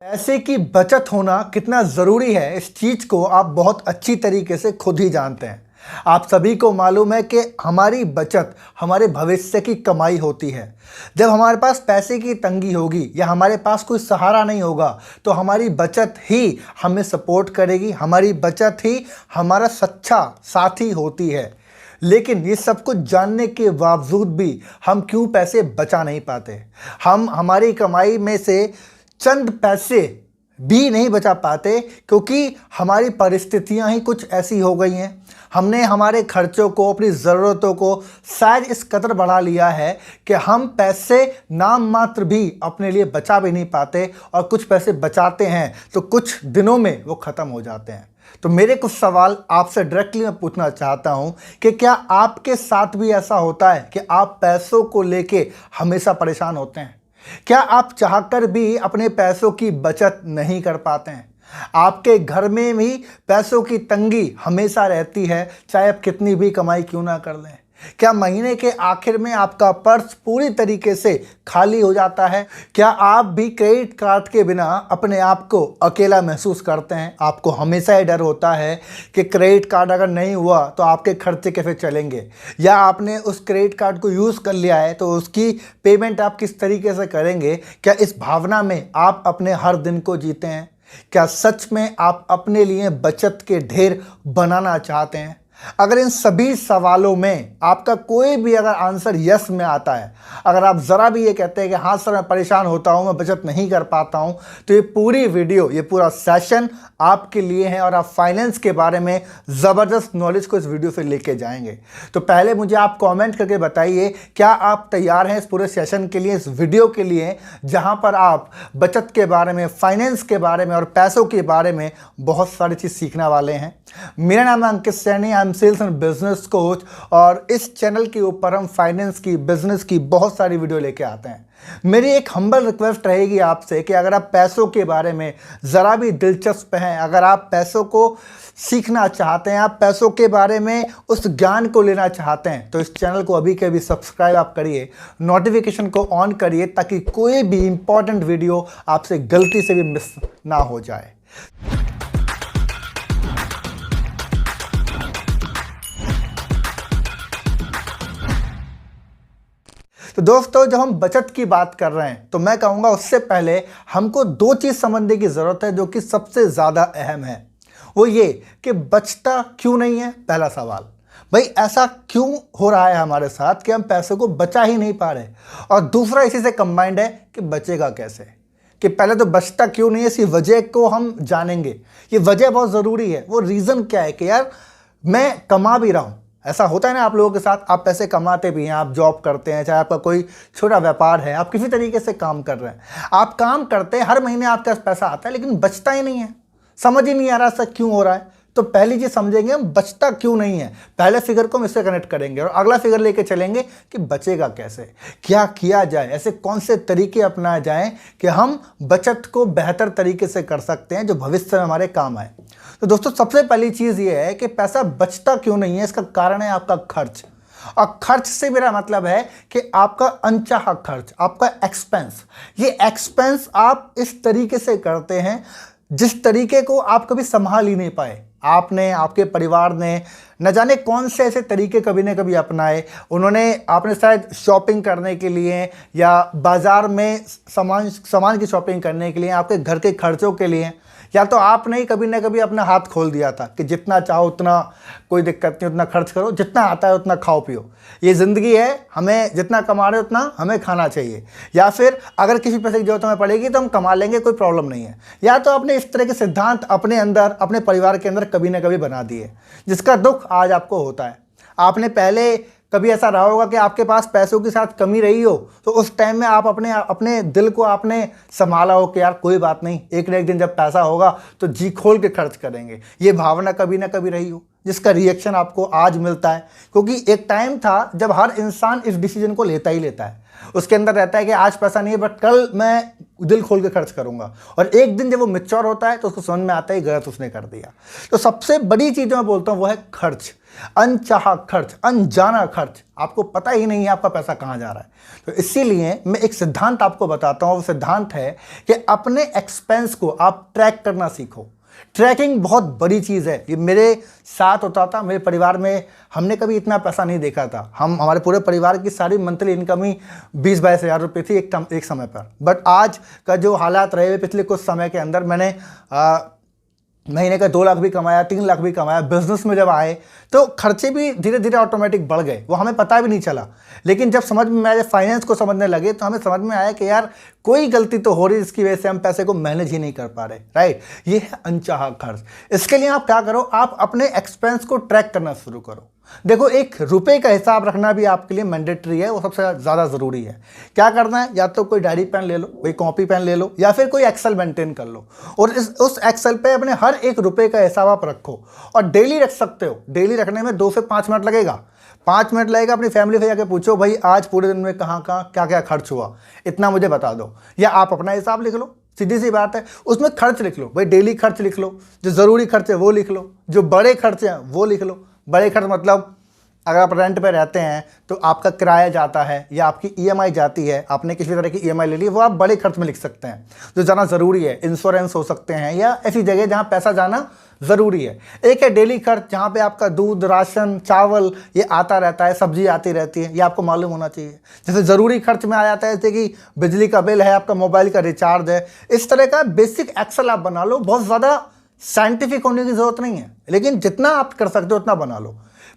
पैसे की बचत होना कितना ज़रूरी है, इस चीज़ को आप बहुत अच्छी तरीके से खुद ही जानते हैं। आप सभी को मालूम है कि हमारी बचत हमारे भविष्य की कमाई होती है। जब हमारे पास पैसे की तंगी होगी या हमारे पास कोई सहारा नहीं होगा तो हमारी बचत ही हमें सपोर्ट करेगी, हमारी बचत ही हमारा सच्चा साथी होती है। लेकिन ये सब कुछ जानने के बावजूद भी हम क्यों पैसे बचा नहीं पाते? हम हमारी कमाई में से चंद पैसे भी नहीं बचा पाते क्योंकि हमारी परिस्थितियां ही कुछ ऐसी हो गई हैं। हमने हमारे खर्चों को, अपनी ज़रूरतों को शायद इस कदर बढ़ा लिया है कि हम पैसे नाम मात्र भी अपने लिए बचा भी नहीं पाते, और कुछ पैसे बचाते हैं तो कुछ दिनों में वो ख़त्म हो जाते हैं। तो मेरे कुछ सवाल आपसे डायरेक्टली मैं पूछना चाहता हूं कि क्या आपके साथ भी ऐसा होता है कि आप पैसों को लेके हमेशा परेशान होते हैं? क्या आप चाहकर भी अपने पैसों की बचत नहीं कर पाते हैं? आपके घर में भी पैसों की तंगी हमेशा रहती है, चाहे आप कितनी भी कमाई क्यों ना कर लें। क्या महीने के आखिर में आपका पर्स पूरी तरीके से खाली हो जाता है? क्या आप भी क्रेडिट कार्ड के बिना अपने आप को अकेला महसूस करते हैं? आपको हमेशा ये डर होता है कि क्रेडिट कार्ड अगर नहीं हुआ तो आपके खर्चे कैसे चलेंगे, या आपने उस क्रेडिट कार्ड को यूज़ कर लिया है तो उसकी पेमेंट आप किस तरीके से करेंगे? क्या इस भावना में आप अपने हर दिन को जीते हैं? क्या सच में आप अपने लिए बचत के ढेर बनाना चाहते हैं? अगर इन सभी सवालों में आपका कोई भी अगर आंसर यस में आता है, अगर आप ज़रा भी ये कहते हैं कि हाँ सर मैं परेशान होता हूँ, मैं बचत नहीं कर पाता हूँ, तो ये पूरी वीडियो, ये पूरा सेशन आपके लिए है और आप फाइनेंस के बारे में ज़बरदस्त नॉलेज को इस वीडियो से लेके जाएंगे। तो पहले मुझे आप कमेंट करके बताइए, क्या आप तैयार हैं इस पूरे सेशन के लिए, इस वीडियो के लिए, जहाँ पर आप बचत के बारे में, फाइनेंस के बारे में और पैसों के बारे में बहुत सारी चीज़ सीखने वाले हैं। मेरा नाम है Ankit Saini, I am sales and business coach, और इस चैनल के ऊपर हम फाइनेंस की, बिजनेस की बहुत सारी वीडियो लेके आते हैं। मेरी एक हम्बल रिक्वेस्ट रहेगी आपसे कि अगर आप पैसों के बारे में ज़रा भी दिलचस्प हैं, अगर आप पैसों को सीखना चाहते हैं, आप पैसों के बारे में उस ज्ञान को लेना चाहते हैं, तो इस चैनल को अभी के अभी सब्सक्राइब आप करिए, नोटिफिकेशन को ऑन करिए, ताकि कोई भी इंपॉर्टेंट वीडियो आपसे गलती से भी मिस ना हो जाए। तो दोस्तों, जब हम बचत की बात कर रहे हैं तो मैं कहूँगा उससे पहले हमको दो चीज़ समझने की ज़रूरत है जो कि सबसे ज़्यादा अहम है। वो ये कि बचता क्यों नहीं है। पहला सवाल, भाई ऐसा क्यों हो रहा है हमारे साथ कि हम पैसों को बचा ही नहीं पा रहे, और दूसरा इसी से कंबाइंड है कि बचेगा कैसे। कि पहले तो बचता क्यों नहीं है, इसी वजह को हम जानेंगे। ये वजह बहुत ज़रूरी है। वो रीज़न क्या है कि यार मैं कमा भी रहा हूँ, ऐसा होता है ना आप लोगों के साथ, आप पैसे कमाते भी हैं, आप जॉब करते हैं, चाहे आपका कोई छोटा व्यापार है, आप किसी तरीके से काम कर रहे हैं, आप काम करते हैं, हर महीने आपके पास पैसा आता है लेकिन बचता ही नहीं है। समझ ही नहीं आ रहा ऐसा क्यों हो रहा है। तो पहली चीज़ समझेंगे हम बचता क्यों नहीं है, पहले फिगर को हम इससे कनेक्ट करेंगे और अगला फिगर लेके चलेंगे कि बचेगा कैसे, क्या किया जाए, ऐसे कौन से तरीके अपनाए जाएं कि हम बचत को बेहतर तरीके से कर सकते हैं जो भविष्य में हमारे काम आए। तो दोस्तों, सबसे पहली चीज़ ये है कि पैसा बचता क्यों नहीं है, इसका कारण है आपका खर्च। और खर्च से मेरा मतलब है कि आपका अनचाहा खर्च, आपका एक्सपेंस। ये एक्सपेंस आप इस तरीके से करते हैं जिस तरीके को आप कभी संभाल ही नहीं पाए। आपने, आपके परिवार ने न जाने कौन से ऐसे तरीके कभी न कभी अपनाए। आपने शायद शॉपिंग करने के लिए या बाज़ार में सामान की शॉपिंग करने के लिए, आपके घर के खर्चों के लिए, या तो आपने ही कभी ना कभी अपना हाथ खोल दिया था कि जितना चाहो उतना, कोई दिक्कत नहीं, उतना खर्च करो, जितना आता है उतना खाओ पियो, ये ज़िंदगी है, हमें जितना कमा रहे उतना हमें खाना चाहिए। या फिर अगर किसी पैसे की जरूरत हमें पड़ेगी तो हम कमा लेंगे, कोई प्रॉब्लम नहीं है। या तो आपने इस तरह के सिद्धांत अपने अंदर, अपने परिवार के अंदर कभी ना कभी बना दिए, जिसका दुख आज आपको होता है। आपने पहले कभी ऐसा रहा होगा कि आपके पास पैसों के साथ कमी रही हो, तो उस टाइम में आप अपने दिल को आपने संभाला हो कि यार कोई बात नहीं, एक न एक दिन जब पैसा होगा तो जी खोल के खर्च करेंगे। ये भावना कभी ना कभी रही हो, जिसका रिएक्शन आपको आज मिलता है। क्योंकि एक टाइम था जब हर इंसान इस डिसीजन को लेता ही लेता है। उसके अंदर रहता है कि आज पैसा नहीं है बट कल मैं दिल खोल के खर्च करूंगा, और एक दिन जब वो मैच्योर होता है तो उसको समझ में आता है गलत उसने कर दिया। तो सबसे बड़ी चीज़ मैं बोलता हूँ वो है खर्च, अनचाहा खर्च, अनजाना खर्च, आपको पता ही नहीं है आपका पैसा कहाँ जा रहा है। तो इसीलिए मैं एक सिद्धांत आपको बताता हूँ, वो सिद्धांत है कि अपने एक्सपेंस को आप ट्रैक करना सीखो। ट्रैकिंग बहुत बड़ी चीज़ है, ये मेरे साथ होता था, मेरे परिवार में हमने कभी इतना पैसा नहीं देखा था। हमारे पूरे परिवार की सारी मंथली इनकम ही 20-22 हज़ार रुपये थी एक समय पर। बट आज का जो हालात रहे हुए पिछले कुछ समय के अंदर, मैंने महीने का 2 लाख भी कमाया, 3 लाख भी कमाया। बिजनेस में जब आए तो खर्चे भी धीरे धीरे ऑटोमेटिक बढ़ गए, वो हमें पता भी नहीं चला। लेकिन जब समझ में आया, फाइनेंस को समझने लगे, तो हमें समझ में आया कि यार कोई गलती तो हो रही है जिसकी वजह से हम पैसे को मैनेज ही नहीं कर पा रहे, राइट। ये है अनचाहा खर्च। इसके लिए आप क्या करो, आप अपने एक्सपेंस को ट्रैक करना शुरू करो। देखो, एक रुपए का हिसाब रखना भी आपके लिए मैंडेटरी है, वो सबसे ज़्यादा ज़रूरी है। क्या करना है, या तो कोई डायरी पेन ले लो, कोई कॉपी पेन ले लो, या फिर कोई एक्सेल मेंटेन कर लो, और उस एक्सेल पे अपने हर एक रुपए का हिसाब आप रखो। और डेली रख सकते हो, डेली रखने में 2 से 5 मिनट लगेगा। 5 मिनट लगेगा, अपनी फैमिली से जाके पूछो भाई आज पूरे दिन में कहाँ कहाँ क्या क्या खर्च हुआ, इतना मुझे बता दो। या आप अपना हिसाब लिख लो, सीधी सी बात है, उसमें खर्च लिख लो भाई, डेली खर्च लिख लो, जो ज़रूरी खर्च है वो लिख लो, जो बड़े खर्च हैं वो लिख लो। बड़े खर्च मतलब अगर आप रेंट पे रहते हैं तो आपका किराया जाता है या आपकी ईएमआई जाती है, आपने किसी तरह की ईएमआई ले ली, वो आप बड़े खर्च में लिख सकते हैं जो जाना ज़रूरी है। इंश्योरेंस हो सकते हैं या ऐसी जगह जहाँ पैसा जाना ज़रूरी है। एक है डेली खर्च, जहाँ पे आपका दूध, राशन, चावल ये आता रहता है, सब्जी आती रहती है, ये आपको मालूम होना चाहिए। जैसे ज़रूरी खर्च में आ जाता है, जैसे कि बिजली का बिल है, आपका मोबाइल का रिचार्ज है। इस तरह का बेसिक एक्सेल आप बना लो, बहुत ज़्यादा साइंटिफिक होने की ज़रूरत नहीं है, लेकिन जितना आप कर सकते हो उतना बना लो।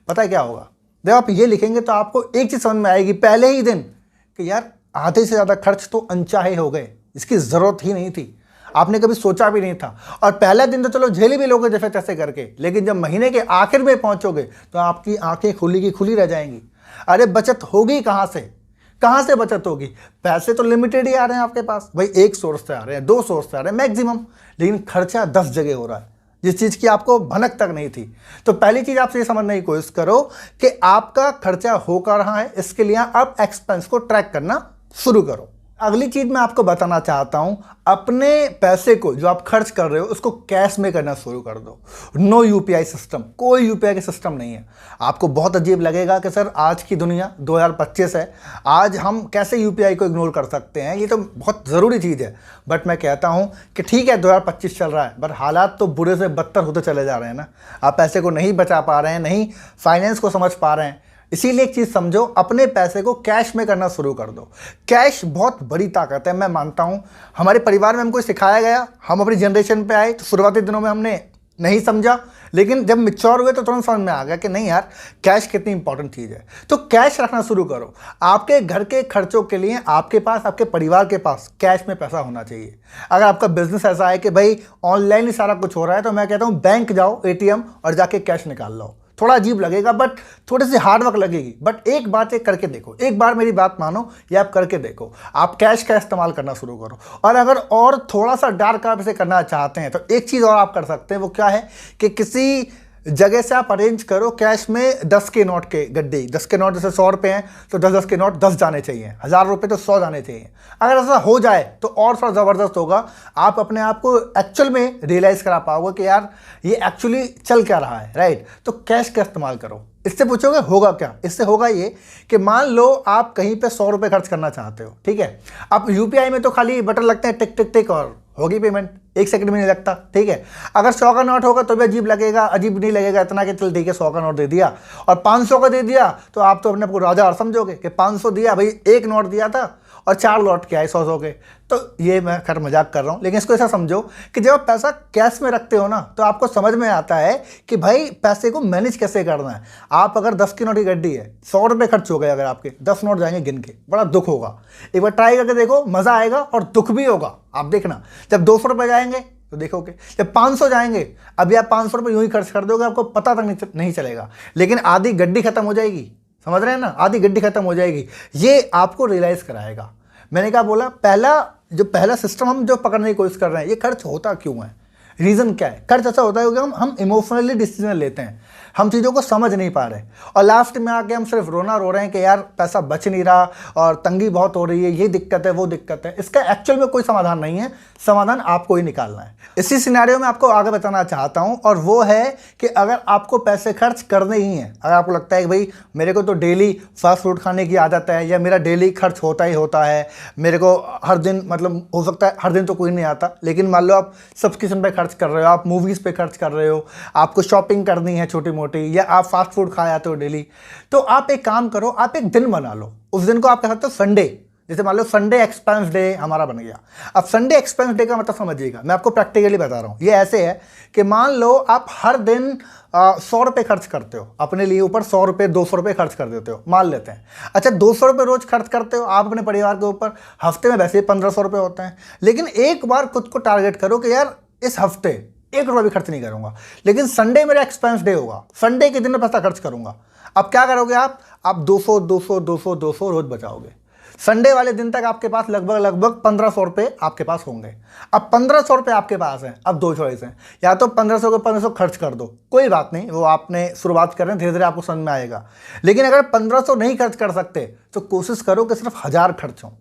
पता है क्या होगा, जब आप ये लिखेंगे तो आपको एक चीज़ समझ में आएगी पहले ही दिन कि यार आधे से ज़्यादा खर्च तो अनचाहे हो गए, इसकी ज़रूरत ही नहीं थी, आपने कभी सोचा भी नहीं था। और पहला दिन तो चलो झेल भी लोगे जैसे तैसे करके, लेकिन जब महीने के आखिर में पहुंचोगे तो आपकी आंखें खुली की खुली रह जाएंगी। अरे बचत होगी कहाँ से बचत होगी? पैसे तो लिमिटेड ही आ रहे हैं आपके पास भाई, 1 सोर्स से आ रहे हैं, 2 सोर्स से आ रहे हैं मैक्सिमम, लेकिन खर्चा 10 जगह हो रहा है जिस चीज़ की आपको भनक तक नहीं थी। तो पहली चीज़ आपसे ये समझने की कोशिश करो कि आपका खर्चा हो कर रहा है, इसके लिए आप एक्सपेंस को ट्रैक करना शुरू करो। अगली चीज़ मैं आपको बताना चाहता हूं, अपने पैसे को जो आप खर्च कर रहे हो उसको कैश में करना शुरू कर दो। नो यूपीआई सिस्टम, कोई यूपीआई का सिस्टम नहीं है। आपको बहुत अजीब लगेगा कि सर आज की दुनिया 2025 है, आज हम कैसे यूपीआई को इग्नोर कर सकते हैं, ये तो बहुत ज़रूरी चीज़ है। बट मैं कहता हूं कि ठीक है 2025 चल रहा है, बट हालात तो बुरे से बदतर होते चले जा रहे हैं ना। आप पैसे को नहीं बचा पा रहे हैं, नहीं फाइनेंस को समझ पा रहे हैं, इसीलिए एक चीज़ समझो, अपने पैसे को कैश में करना शुरू कर दो। कैश बहुत बड़ी ताकत है, मैं मानता हूँ। हमारे परिवार में हमको सिखाया गया, हम अपनी जनरेशन पे आए तो शुरुआती दिनों में हमने नहीं समझा, लेकिन जब मैच्योर हुए तो तुरंत समझ में आ गया कि नहीं यार कैश कितनी इंपॉर्टेंट चीज़ है। तो कैश रखना शुरू करो। आपके घर के खर्चों के लिए आपके पास, आपके परिवार के पास कैश में पैसा होना चाहिए। अगर आपका बिजनेस ऐसा है कि भाई ऑनलाइन ही सारा कुछ हो रहा है, तो मैं कहता हूँ बैंक जाओ एटीएम और जाके कैश निकाल लो। थोड़ा अजीब लगेगा बट थोड़ी सी हार्ड वर्क लगेगी, बट एक बात एक करके देखो, एक बार मेरी बात मानो, ये आप करके देखो, आप कैश का इस्तेमाल करना शुरू करो। और अगर और थोड़ा सा डार्क आप इसे करना चाहते हैं तो एक चीज़ और आप कर सकते हैं, वो क्या है कि किसी जगह से आप अरेंज करो कैश में 10 के नोट के गड्ढे। 10 के नोट जैसे 100 रुपये हैं तो 10-10 के नोट 10 जाने चाहिए, 1000 रुपये तो 100 जाने चाहिए। अगर ऐसा हो जाए तो और थोड़ा ज़बरदस्त होगा, आप अपने आप को एक्चुअल में रियलाइज़ करा पाओगे कि यार ये एक्चुअली चल क्या रहा है, राइट। तो कैश का इस्तेमाल करो। इससे पूछोगे होगा क्या? इससे होगा ये कि मान लो आप कहीं पे 100 रुपये खर्च करना चाहते हो, ठीक है। अब यूपीआई में तो खाली बटन लगते हैं, टिक टिक टिक, और होगी पेमेंट, 1 सेकंड में नहीं लगता, ठीक है। अगर 100 का नोट होगा तो भी अजीब लगेगा, अजीब नहीं लगेगा इतना कि चल ठीक है 100 का नोट दे दिया, और 500 का दे दिया तो आप तो अपने आपको राजा और समझोगे कि 500 दिया भाई, 1 नोट दिया था और 4 लौट के आए 100 के। तो ये मैं खैर मजाक कर रहा हूँ, लेकिन इसको ऐसा समझो कि जब आप पैसा कैश में रखते हो ना तो आपको समझ में आता है कि भाई पैसे को मैनेज कैसे करना है। आप अगर 10 की नोट की गड्डी है, 100 रुपये खर्च हो गए, अगर आपके 10 नोट जाएंगे गिन के, बड़ा दुख होगा। एक बार ट्राई करके देखो, मज़ा आएगा और दुख भी होगा। आप देखना जब 200 रुपये जाएंगे तो देखोगे, जब 500 जाएंगे, अभी आप 500 रुपये यूँ ही खर्च कर दोगे, आपको पता तक नहीं चलेगा, लेकिन आधी गड्डी खत्म हो जाएगी, समझ रहे हैं ना, आधी गड्डी खत्म हो जाएगी। ये आपको रियलाइज़ कराएगा। मैंने क्या बोला, पहला सिस्टम हम जो पकड़ने की कोशिश कर रहे हैं, ये खर्च होता क्यों है, रीज़न क्या है? खर्च ऐसा होता है कि हम इमोशनली डिसीजन लेते हैं, हम चीज़ों को समझ नहीं पा रहे और लास्ट में आके हम सिर्फ रोना रो रहे हैं कि यार पैसा बच नहीं रहा और तंगी बहुत हो रही है, ये दिक्कत है, वो दिक्कत है। इसका एक्चुअल में कोई समाधान नहीं है, समाधान आपको ही निकालना है। इसी सिनेरियो में आपको आगे बताना चाहता हूं और वो है कि अगर आपको पैसे खर्च करने ही हैं, अगर आपको लगता है कि भाई मेरे को तो डेली फास्ट फूड खाने की आदत है या मेरा डेली खर्च होता ही होता है, मेरे को हर दिन, मतलब हो सकता है हर दिन तो कोई नहीं आता, लेकिन मान लो आप सब्सक्रिप्शन पे खर्च कर रहे हो, आप मूवीज़ पे खर्च कर रहे हो, आपको शॉपिंग करनी है छोटी मोटी, या आप फास्ट फूड खा जाते हो डेली, तो आप एक काम करो, आप एक दिन बना लो। उस दिन को आप कह सकते हो संडे, जैसे मान लो संडे एक्सपेंस डे हमारा बन गया। अब संडे एक्सपेंस डे का मतलब समझिएगा, मैं आपको प्रैक्टिकली बता रहा हूँ। ये ऐसे है कि मान लो आप हर दिन 100 रुपये खर्च करते हो अपने लिए, ऊपर 100 रुपये 200 रुपये खर्च कर देते हो, मान लेते हैं। अच्छा, 200 रुपये रोज खर्च करते हो आप अपने परिवार के ऊपर, हफ्ते में वैसे ही 1500 रुपये होते हैं। लेकिन एक बार खुद को टारगेट करो कि यार इस हफ्ते 1 रुपया भी खर्च नहीं करूंगा, लेकिन संडे मेरा एक्सपेंस डे होगा, संडे के दिन में पैसा खर्च करूंगा। अब क्या करोगे आप 200 200 200 200 रोज बचाओगे। संडे वाले दिन तक आपके पास लगभग 1500 रुपये आपके पास होंगे। अब 1500 रुपये आपके पास हैं, अब दो चॉइस हैं, या तो 1500 के 1500 खर्च कर दो, कोई बात नहीं, वो आपने शुरुआत कर रहे हैं, धीरे धीरे आपको समझ में आएगा। लेकिन अगर 1500 नहीं खर्च कर सकते तो कोशिश करो कि सिर्फ 1000 खर्च हो।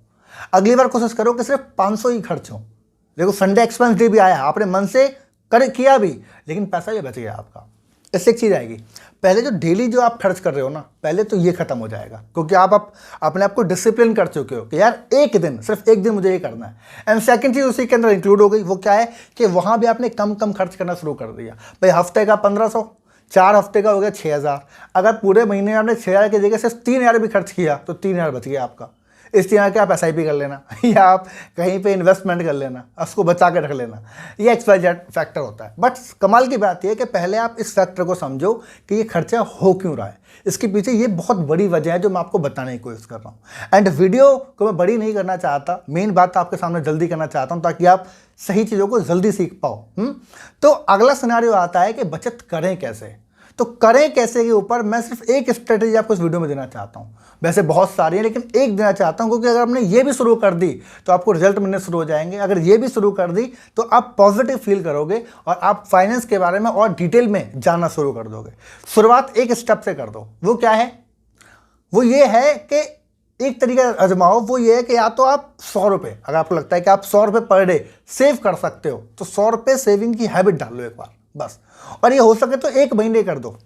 अगली बार कोशिश करो कि सिर्फ 500 ही खर्च हो। देखो संडे एक्सपेंस डे भी आया, आपने मन से किया भी, लेकिन पैसा भी बच गया आपका। इससे एक चीज़ आएगी, पहले जो डेली जो आप खर्च कर रहे हो ना, पहले तो ये खत्म हो जाएगा, क्योंकि आप अपने आप को डिसिप्लिन कर चुके हो कि यार एक दिन, सिर्फ एक दिन मुझे ये करना है। एंड सेकंड चीज़ उसी के अंदर इंक्लूड हो गई, वो क्या है कि वहाँ भी आपने कम कम खर्च करना शुरू कर दिया। भाई हफ्ते का 1500, 4 हफ्ते का हो गया 6000। अगर पूरे महीने में आपने 6000 की जगह सिर्फ 3000 भी खर्च किया तो 3000 बच गया आपका। इस तरह के आप SIP कर लेना या आप कहीं पे इन्वेस्टमेंट कर लेना, उसको बचा के रख लेना, ये XYZ फैक्टर होता है। बट कमाल की बात यह है कि पहले आप इस फैक्टर को समझो कि ये खर्चा हो क्यों रहा है। इसके पीछे ये बहुत बड़ी वजह है जो मैं आपको बताने की कोशिश कर रहा हूँ। एंड वीडियो को मैं बड़ी नहीं करना चाहता, मेन बात आपके सामने जल्दी करना चाहता हूँ ताकि आप सही चीज़ों को जल्दी सीख पाओ। तो अगला सिनेरियो आता है कि बचत करें कैसे। तो करें कैसे के ऊपर मैं सिर्फ एक स्ट्रेटेजी आपको इस वीडियो में देना चाहता हूँ। वैसे बहुत सारी है, लेकिन एक देना चाहता हूँ, क्योंकि अगर आपने ये भी शुरू कर दी तो आपको रिजल्ट मिलने शुरू हो जाएंगे। अगर ये भी शुरू कर दी तो आप पॉजिटिव फील करोगे और आप फाइनेंस के बारे में और डिटेल में जानना शुरू कर दोगे। शुरुआत एक स्टेप से कर दो। वो क्या है? वो ये है कि एक तरीका आजमाओ। वो ये है कि या तो आप 100 रुपये, अगर आपको लगता है कि आप 100 रुपये पर डे सेव कर सकते हो तो 100 रुपये सेविंग की हैबिट डाल लो एक बार बस। और ये हो सके तो 1 महीने कर दो,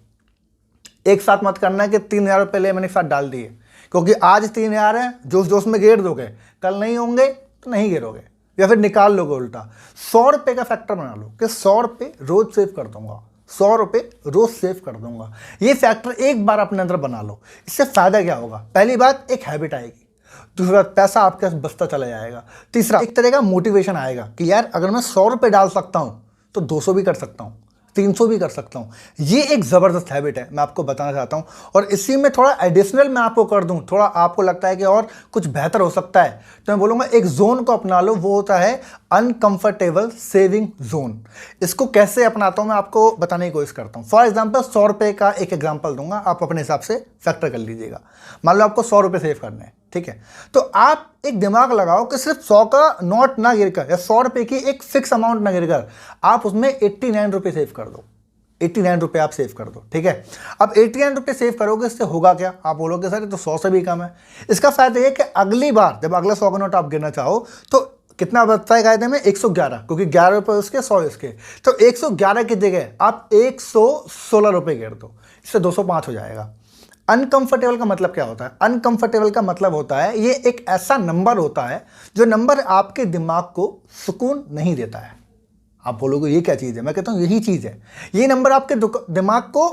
एक साथ मत करना है कि 3000 रुपये ले मैंने एक साथ डाल दिए, क्योंकि आज 3000 है, जोश जोश में गिर दोगे, कल नहीं होंगे तो नहीं गिरोगे या फिर निकाल लोगे उल्टा। 100 रुपये का फैक्टर बना लो कि 100 रुपये रोज सेव कर दूंगा, 100 रुपये रोज सेव कर दूंगा। ये फैक्टर एक बार अपने अंदर बना लो। इससे फायदा क्या होगा? पहली बात, एक हैबिट आएगी। दूसरी बात, पैसा आपके पास बचता चला जाएगा। तीसरा, एक तरह का मोटिवेशन आएगा कि यार अगर मैं 100 रुपये डाल सकता हूँ तो 200 भी कर सकता हूँ, 300 भी कर सकता हूँ। ये एक ज़बरदस्त हैबिट है, मैं आपको बताना चाहता हूँ। और इसी में थोड़ा एडिशनल मैं आपको कर दूँ, थोड़ा आपको लगता है कि और कुछ बेहतर हो सकता है, तो मैं बोलूँगा एक जोन को अपना लो। वो होता है अनकंफर्टेबल सेविंग जोन। इसको कैसे अपनाता हूँ मैं आपको बताने की कोशिश करता हूँ। फॉर एग्जाम्पल 100 रुपये का एक एग्जाम्पल दूंगा, आप अपने हिसाब से फैक्टर कर लीजिएगा। मान लो आपको 100 रुपये सेव करने हैं, ठीक है, तो आप एक दिमाग लगाओ कि सिर्फ 100 का नोट ना गिरकर या 100 रुपये की एक फिक्स अमाउंट ना गिरकर आप उसमें 89 रुपये सेव कर दो। 89 रुपये आप सेव कर दो, ठीक है। अब 89 रुपये सेव करोगे, इससे होगा क्या? आप बोलोगे सर ये तो 100 से भी कम है। इसका फायदा ये कि अगली बार जब अगला 100 का नोट आप गिरना चाहो तो कितना बचता है कायदे में? 111, क्योंकि 11 रुपये उसके 100 इसके, तो 111 की जगह आप 116 रुपये गिर दो, इससे 205 हो जाएगा। अनकंफर्टेबल का मतलब क्या होता है? अनकंफर्टेबल का मतलब होता है ये एक ऐसा नंबर होता है जो नंबर आपके दिमाग को सुकून नहीं देता है। आप बोलोगे ये क्या चीज़ है? मैं कहता हूँ यही चीज़ है। ये नंबर आपके दिमाग को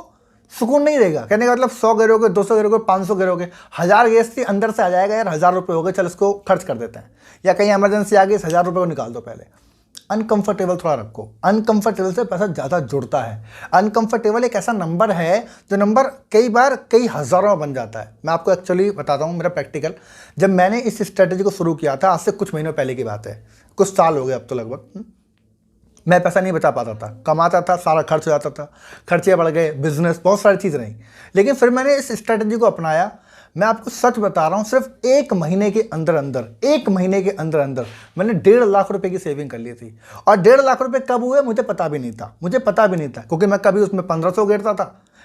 सुकून नहीं देगा। कहने का मतलब 100 गिरोगे, 200 गिरोगे, 500 गिरोगे, 1000 गैस के अंदर से आ जाएगा, यार 1000 रुपये हो गए, चल इसको खर्च कर देते हैं, या कहीं इमरजेंसी आ गई, इस 1000 रुपये को निकाल दो। पहले अनकंफर्टेबल थोड़ा रखो। अनकंफर्टेबल से पैसा ज़्यादा जुड़ता है। अनकंफर्टेबल एक ऐसा नंबर है जो नंबर कई बार कई हज़ारों में बन जाता है। मैं आपको एक्चुअली बताता हूँ मेरा प्रैक्टिकल। जब मैंने इस स्ट्रेटेजी को शुरू किया था, आज से कुछ महीनों पहले की बात है, कुछ साल हो गए अब तो लगभग, मैं पैसा नहीं बचा पाता था, कमाता था, सारा खर्च हो जाता था, खर्चे बढ़ गए, बिजनेस, बहुत सारी चीज़ रही। लेकिन फिर मैंने इस स्ट्रेटेजी को अपनाया। मैं आपको सच बता रहा हूँ, सिर्फ 1 महीने के अंदर अंदर 1 महीने के अंदर अंदर मैंने 1.5 लाख रुपए की सेविंग कर ली थी। और 1.5 लाख रुपए कब हुए मुझे पता भी नहीं था, क्योंकि मैं कभी उसमें 1500 गिरता था,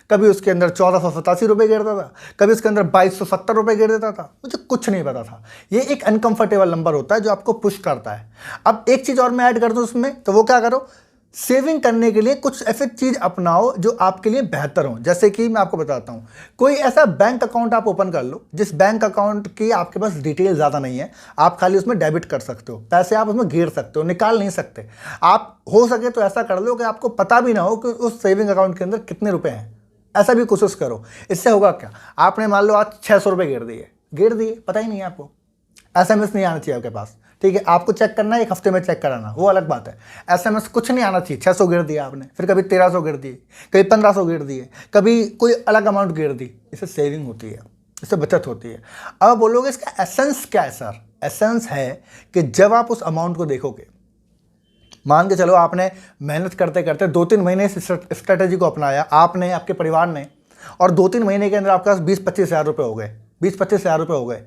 कभी उसके अंदर 1487 रुपये गिरता था, कभी उसके अंदर 2270 रुपये गिर देता था, मुझे कुछ नहीं पता था। ये एक अनकंफर्टेबल नंबर होता है जो आपको पुश करता है। अब एक चीज़ और मैं ऐड कर दूँ उसमें, तो वो क्या करो, सेविंग करने के लिए कुछ ऐसी चीज़ अपनाओ जो आपके लिए बेहतर हो। जैसे कि मैं आपको बताता हूँ, कोई ऐसा बैंक अकाउंट आप ओपन कर लो जिस बैंक अकाउंट की आपके पास डिटेल ज़्यादा नहीं है, आप खाली उसमें डेबिट कर सकते हो, पैसे आप उसमें गिर सकते हो, निकाल नहीं सकते। आप हो सके तो ऐसा कर लो कि आपको पता भी ना हो कि उस सेविंग अकाउंट के अंदर कितने रुपए हैं, ऐसा भी कोशिश करो। इससे होगा क्या, आपने मान लो आज 600 रुपये गिर दिए, पता ही नहीं है आपको, SMS नहीं आना चाहिए आपके पास, ठीक है। आपको चेक करना है 1 हफ्ते में चेक कराना, वो अलग बात है। SMS कुछ नहीं आना चाहिए। 600 गिर दिया आपने, फिर कभी 1300 गिर दिए, कभी 1500 गिर दिए, कभी कोई अलग अमाउंट गिर दी। इससे सेविंग होती है, इससे बचत होती है। अब बोलोगे इसका एसेंस क्या है सर? एसेंस है कि जब आप उस अमाउंट को देखोगे, मान के चलो आपने मेहनत करते करते 2-3 महीने इस स्ट्रेटेजी को अपनाया, आपने, आपके परिवार ने, और 2-3 महीने के अंदर आपके पास 20-25 हज़ार रुपये हो गए, 20-25 हज़ार रुपये हो गए।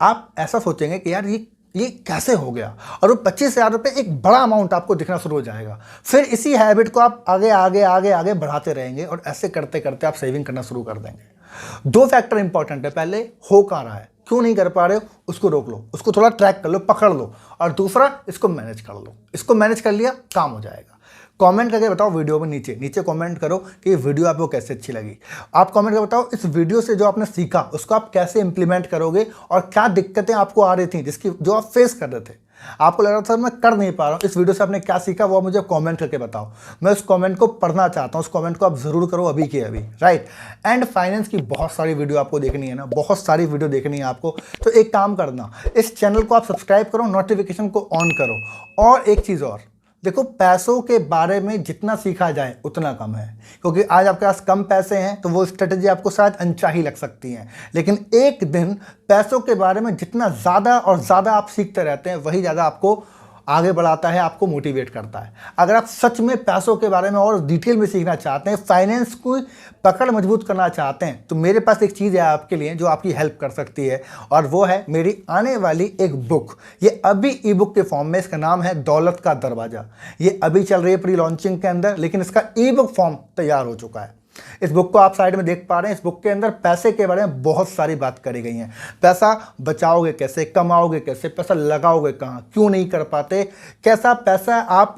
आप ऐसा सोचेंगे कि यार ये कैसे हो गया, और वो 25 हज़ार रुपये एक बड़ा अमाउंट आपको दिखना शुरू हो जाएगा। फिर इसी हैबिट को आप आगे आगे आगे आगे बढ़ाते रहेंगे, और ऐसे करते करते आप सेविंग करना शुरू कर देंगे। 2 फैक्टर इंपॉर्टेंट है, पहले हो कहाँ रहा है, क्यों नहीं कर पा रहे हो, उसको रोक लो, उसको थोड़ा ट्रैक कर लो, पकड़ लो, और दूसरा इसको मैनेज कर लो। इसको मैनेज कर लिया, काम हो जाएगा। कमेंट करके बताओ वीडियो में नीचे कमेंट करो कि ये वीडियो आपको कैसे अच्छी लगी। आप कमेंट करके बताओ इस वीडियो से जो आपने सीखा उसको आप कैसे इंप्लीमेंट करोगे, और क्या दिक्कतें आपको आ रही थी जो आप फेस कर रहे थे, आपको लग रहा था मैं कर नहीं पा रहा हूँ। इस वीडियो से आपने क्या सीखा वो मुझे कमेंट करके बताओ, मैं उस कमेंट को पढ़ना चाहता हूँ। उस कमेंट को आप जरूर करो अभी के अभी, राइट। एंड फाइनेंस की बहुत सारी वीडियो आपको देखनी है ना, बहुत सारी वीडियो देखनी है आपको, तो एक काम करना, इस चैनल को आप सब्सक्राइब करो, नोटिफिकेशन को ऑन करो। और एक चीज़ और देखो, पैसों के बारे में जितना सीखा जाए उतना कम है, क्योंकि आज आपके पास कम पैसे हैं तो वो स्ट्रेटेजी आपको शायद अनचाही लग सकती है, लेकिन एक दिन पैसों के बारे में जितना ज़्यादा और ज़्यादा आप सीखते रहते हैं वही ज़्यादा आपको आगे बढ़ाता है, आपको मोटिवेट करता है। अगर आप सच में पैसों के बारे में और डिटेल में सीखना चाहते हैं, फाइनेंस को पकड़ मजबूत करना चाहते हैं, तो मेरे पास एक चीज़ है आपके लिए जो आपकी हेल्प कर सकती है, और वो है मेरी आने वाली एक बुक। ये अभी ई बुक के फॉर्म में, इसका नाम है दौलत का दरवाज़ा। ये अभी चल रही है प्री लॉन्चिंग के अंदर, लेकिन इसका ई बुक फॉर्म तैयार हो चुका है। इस बुक को आप साइड में देख पा रहे हैं। इस बुक के अंदर पैसे के बारे में बहुत सारी बात करी गई है। पैसा बचाओगे कैसे, कमाओगे कैसे, पैसा लगाओगे कहाँ, क्यों नहीं कर पाते, कैसा पैसा आप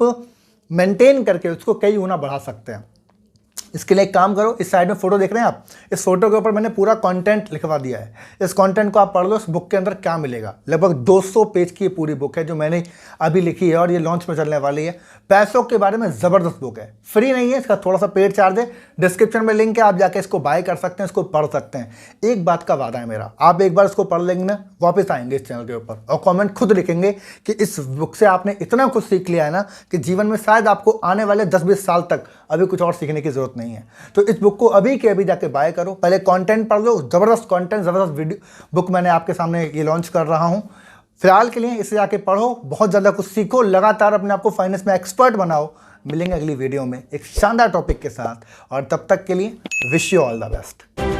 मेंटेन करके उसको कई गुना बढ़ा सकते हैं। इसके लिए एक काम करो, इस साइड में फोटो देख रहे हैं आप, इस फोटो के ऊपर मैंने पूरा कंटेंट लिखवा दिया है। इस कंटेंट को आप पढ़ लो। इस बुक के अंदर क्या मिलेगा, लगभग 200 पेज की पूरी बुक है जो मैंने अभी लिखी है, और ये लॉन्च में चलने वाली है। पैसों के बारे में ज़बरदस्त बुक है, फ्री नहीं है, इसका थोड़ा सा पेड चार्ज है। डिस्क्रिप्शन में लिंक है, आप जाके इसको बाय कर सकते हैं, इसको पढ़ सकते हैं। एक बात का वादा है मेरा, आप एक बार इसको पढ़ लेंगे ना, वापस आएंगे इस चैनल के ऊपर और कमेंट खुद लिखेंगे कि इस बुक से आपने इतना कुछ सीख लिया है ना कि जीवन में शायद आपको आने वाले 10-20 साल तक अभी कुछ और सीखने की जरूरत नहीं है। तो इस बुक को अभी के अभी जाके बाय करो, पहले कंटेंट पढ़ लो, ज़बरदस्त कंटेंट, ज़बरदस्त वीडियो बुक मैंने आपके सामने ये लॉन्च कर रहा हूँ। फिलहाल के लिए इसे जाके पढ़ो, बहुत ज़्यादा कुछ सीखो, लगातार अपने आप को फाइनेंस में एक्सपर्ट बनाओ। मिलेंगे अगली वीडियो में एक शानदार टॉपिक के साथ, और तब तक के लिए wish you all the best.